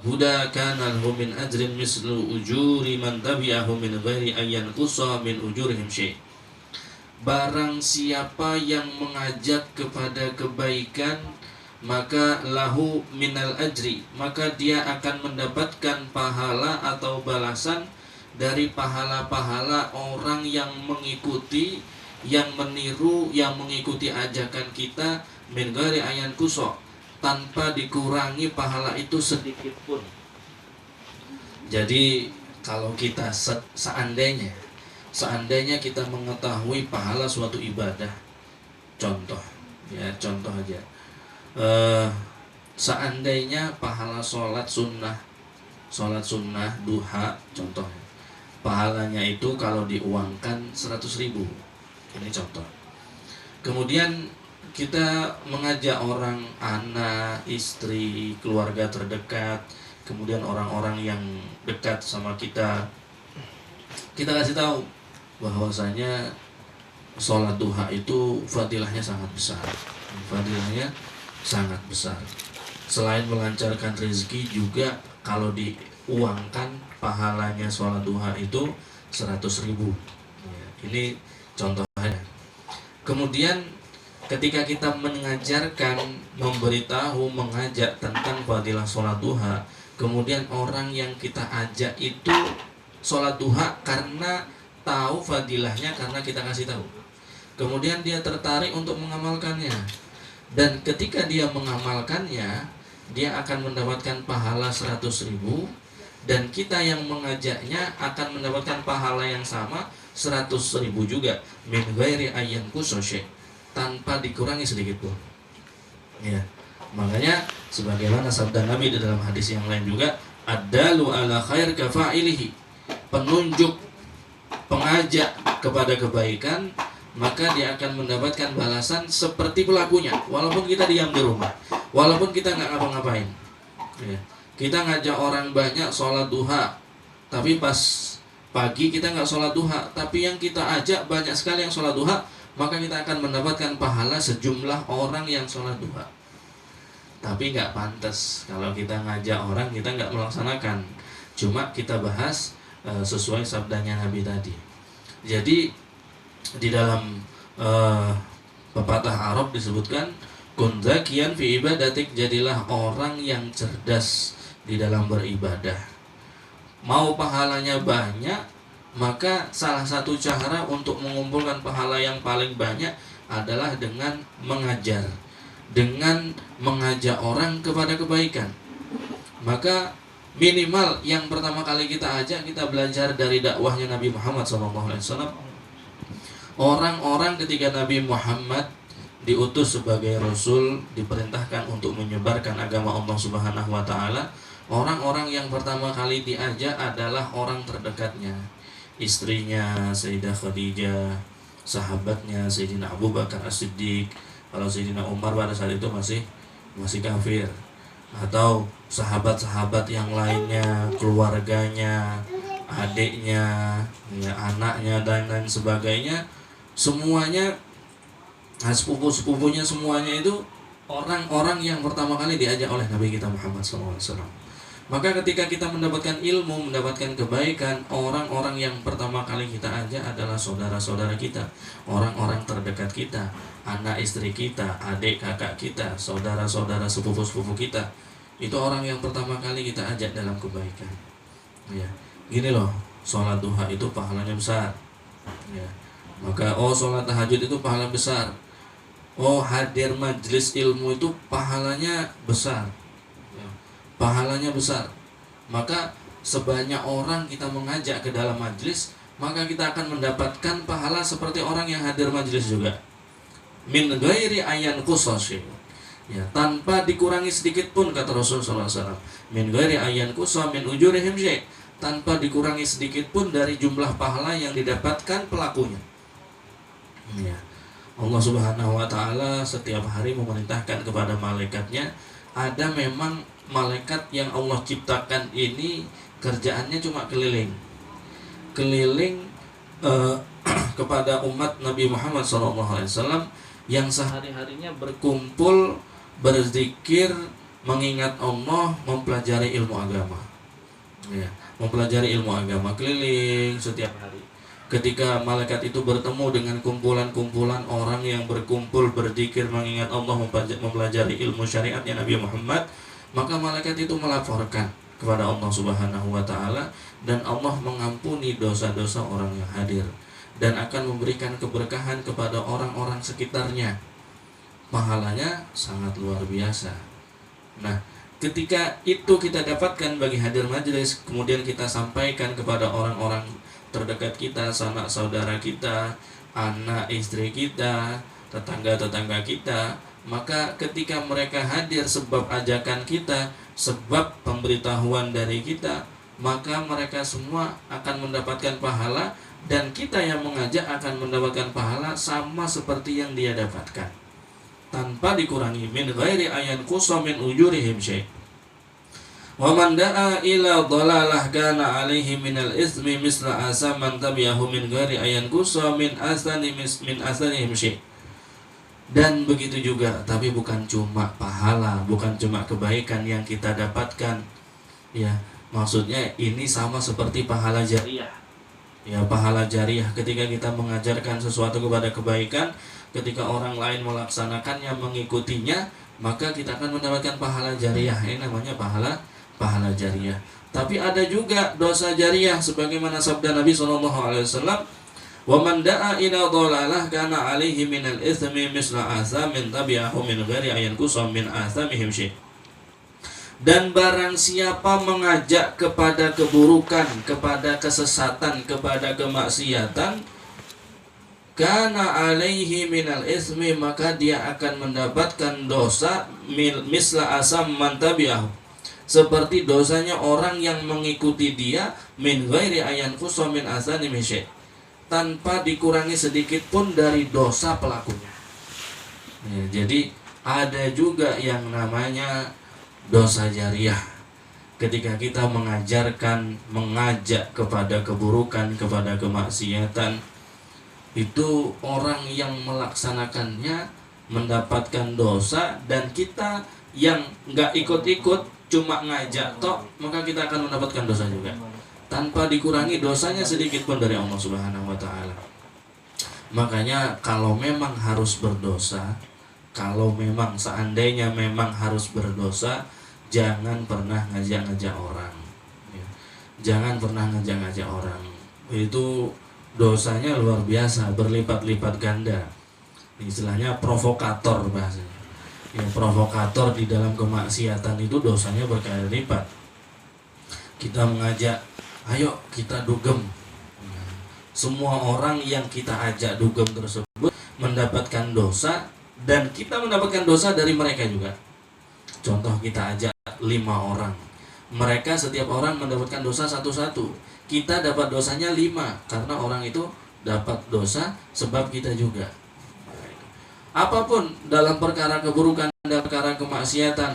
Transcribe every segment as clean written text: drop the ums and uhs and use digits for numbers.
huda kana lahu min ajrin mislu ujuri man tabi'ahu min ghairi ayyan qusa min ujurihim syai'. Barang siapa yang mengajak kepada kebaikan, maka lahu minal ajri, maka dia akan mendapatkan pahala atau balasan dari pahala-pahala orang yang mengikuti, yang meniru, yang mengikuti ajakan kita, min ghairi ayyan qusa, tanpa dikurangi pahala itu sedikit pun. Jadi kalau kita seandainya kita mengetahui pahala suatu ibadah, contoh aja, seandainya pahala sholat sunnah duha contohnya, pahalanya itu kalau diuangkan 100.000, ini contoh. Kemudian kita mengajak orang, anak, istri, keluarga terdekat, kemudian orang-orang yang dekat sama kita kasih tahu bahwasanya sholat duha itu fadilahnya sangat besar. Selain melancarkan rezeki juga kalau diuangkan pahalanya sholat duha itu 100.000. Ini contohnya. Kemudian ketika kita mengajarkan, memberitahu, mengajak tentang fadilah sholat duha, kemudian orang yang kita ajak itu sholat duha karena tahu fadilahnya, karena kita kasih tahu, kemudian dia tertarik untuk mengamalkannya, dan ketika dia mengamalkannya, dia akan mendapatkan pahala 100.000, dan kita yang mengajaknya akan mendapatkan pahala yang sama 100.000 juga, min ghairi ayyan qusa syai', tanpa dikurangi sedikit pun. Ya, makanya sebagaimana sabda Nabi di dalam hadis yang lain juga, ad-dalu ala khair kafa'ilihi, penunjuk, pengajak kepada kebaikan, maka dia akan mendapatkan balasan seperti pelakunya, walaupun kita diam di rumah, walaupun kita nggak ngapa-ngapain. Ya, kita ngajak orang banyak sholat duha, tapi pas pagi kita nggak sholat duha, tapi yang kita ajak banyak sekali yang sholat duha, maka kita akan mendapatkan pahala sejumlah orang yang sholat duha. Tapi nggak pantas kalau kita ngajak orang kita nggak melaksanakan. Cuma kita bahas sesuai sabdanya Nabi tadi. Jadi di dalam pepatah Arab disebutkan, kun zakiyan fi ibadatik, jadilah orang yang cerdas di dalam beribadah. Mau pahalanya banyak, maka salah satu cara untuk mengumpulkan pahala yang paling banyak adalah dengan mengajar, dengan mengajak orang kepada kebaikan. Maka minimal yang pertama kali kita ajak, kita belajar dari dakwahnya Nabi Muhammad SAW. Orang-orang ketika Nabi Muhammad diutus sebagai Rasul, diperintahkan untuk menyebarkan agama Allah Subhanahu wa Ta'ala, orang-orang yang pertama kali diajak adalah orang terdekatnya, istrinya Sayyidah Khadijah, sahabatnya Sayyidina Abu Bakar As-Siddiq. Kalau Sayyidina Umar pada saat itu masih kafir, atau sahabat-sahabat yang lainnya, keluarganya, adiknya, ya, anaknya, dan lain sebagainya, semuanya, sepupu-sepupunya, semuanya itu orang-orang yang pertama kali diajak oleh Nabi kita Muhammad SAW. Maka ketika kita mendapatkan ilmu, mendapatkan kebaikan, orang-orang yang pertama kali kita ajak adalah saudara-saudara kita, orang-orang terdekat kita, anak istri kita, adik kakak kita, saudara-saudara sepupu-sepupu kita. Itu orang yang pertama kali kita ajak dalam kebaikan. Ya, gini loh, sholat duha itu pahalanya besar. Ya, maka sholat tahajud itu pahala besar. Hadir majelis ilmu itu pahalanya besar. Pahalanya besar. Maka sebanyak orang kita mengajak ke dalam majelis, maka kita akan mendapatkan pahala seperti orang yang hadir majelis juga. Min ghairi ayyan qusa syai', ya, tanpa dikurangi sedikit pun, kata Rasulullah SAW. Min ghairi ayyan qusa min ujurihim syai', tanpa dikurangi sedikit pun dari jumlah pahala yang didapatkan pelakunya. Ya. Allah Subhanahu wa Ta'ala setiap hari memerintahkan kepada malaikatnya. Ada memang malaikat yang Allah ciptakan ini kerjaannya cuma keliling kepada umat Nabi Muhammad SAW yang sehari-harinya berkumpul, berzikir, mengingat Allah, mempelajari ilmu agama. Ya, mempelajari ilmu agama, keliling setiap hari. Ketika malaikat itu bertemu dengan kumpulan-kumpulan orang yang berkumpul berzikir mengingat Allah, mempelajari ilmu syariatnya Nabi Muhammad, maka malaikat itu melaporkan kepada Allah Subhanahu wa taala, dan Allah mengampuni dosa-dosa orang yang hadir dan akan memberikan keberkahan kepada orang-orang sekitarnya. Pahalanya sangat luar biasa. Nah, ketika itu kita dapatkan bagi hadir majelis, kemudian kita sampaikan kepada orang-orang terdekat kita, sanak saudara kita, anak istri kita, tetangga-tetangga kita, maka ketika mereka hadir sebab ajakan kita, sebab pemberitahuan dari kita, maka mereka semua akan mendapatkan pahala, dan kita yang mengajak akan mendapatkan pahala sama seperti yang dia dapatkan, tanpa dikurangi. Min ghairi ayan qusa min ujurihim syai'. Wa man da'a ila dhalalah kana alaihi minal ismi misla asam man tabi'ahu min ghairi ayan qusa min asanihim syai'. Dan begitu juga, tapi bukan cuma pahala, bukan cuma kebaikan yang kita dapatkan. Ya, maksudnya ini sama seperti pahala jariah. Ya, pahala jariah ketika kita mengajarkan sesuatu kepada kebaikan, ketika orang lain melaksanakannya, mengikutinya, maka kita akan mendapatkan pahala jariah. Ini namanya pahala jariah. Tapi ada juga dosa jariah, sebagaimana sabda Nabi SAW, wa man da'a ila dhalalah kana alaihi minal itsmi misla asamin tabi'ahu min ghairi ayan qusam min asamihim syai'. Dan barang siapa mengajak kepada keburukan, kepada kesesatan, kepada kemaksiatan, kana alaihi minal ismi, maka dia akan mendapatkan dosa misla asam man tabi'ahu, seperti dosanya orang yang mengikuti dia, min ghairi ayan qusa min asanihim syai', tanpa dikurangi sedikit pun dari dosa pelakunya. Ya, jadi ada juga yang namanya dosa jariah. Ketika kita mengajarkan, mengajak kepada keburukan, kepada kemaksiatan, itu orang yang melaksanakannya mendapatkan dosa, dan kita yang nggak ikut-ikut, cuma ngajak tok, maka kita akan mendapatkan dosa juga, tanpa dikurangi dosanya sedikit pun dari Allah Subhanahu wa taala. Makanya kalau memang harus berdosa, kalau memang seandainya memang harus berdosa, jangan pernah ngajak-ngajak orang. Jangan pernah ngajak-ngajak orang. Itu dosanya luar biasa, berlipat-lipat ganda. Istilahnya provokator bahasanya. Yang provokator di dalam kemaksiatan itu dosanya berkali lipat. Kita mengajak, ayo kita dugem. Semua orang yang kita ajak dugem tersebut mendapatkan dosa, dan kita mendapatkan dosa dari mereka juga. Contoh, kita ajak 5 orang, mereka setiap orang mendapatkan dosa satu-satu. Kita dapat dosanya 5, karena orang itu dapat dosa sebab kita juga. Apapun dalam perkara keburukan dan perkara kemaksiatan,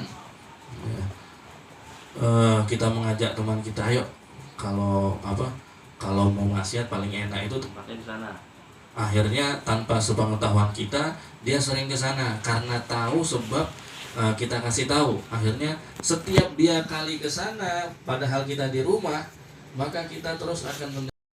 kita mengajak teman kita, ayo kalau mau maksiat paling enak itu tempatnya di sana. Akhirnya tanpa sepengetahuan kita, dia sering ke sana karena tahu, sebab kita kasih tahu. Akhirnya setiap dia kali ke sana padahal kita di rumah, maka kita terus akan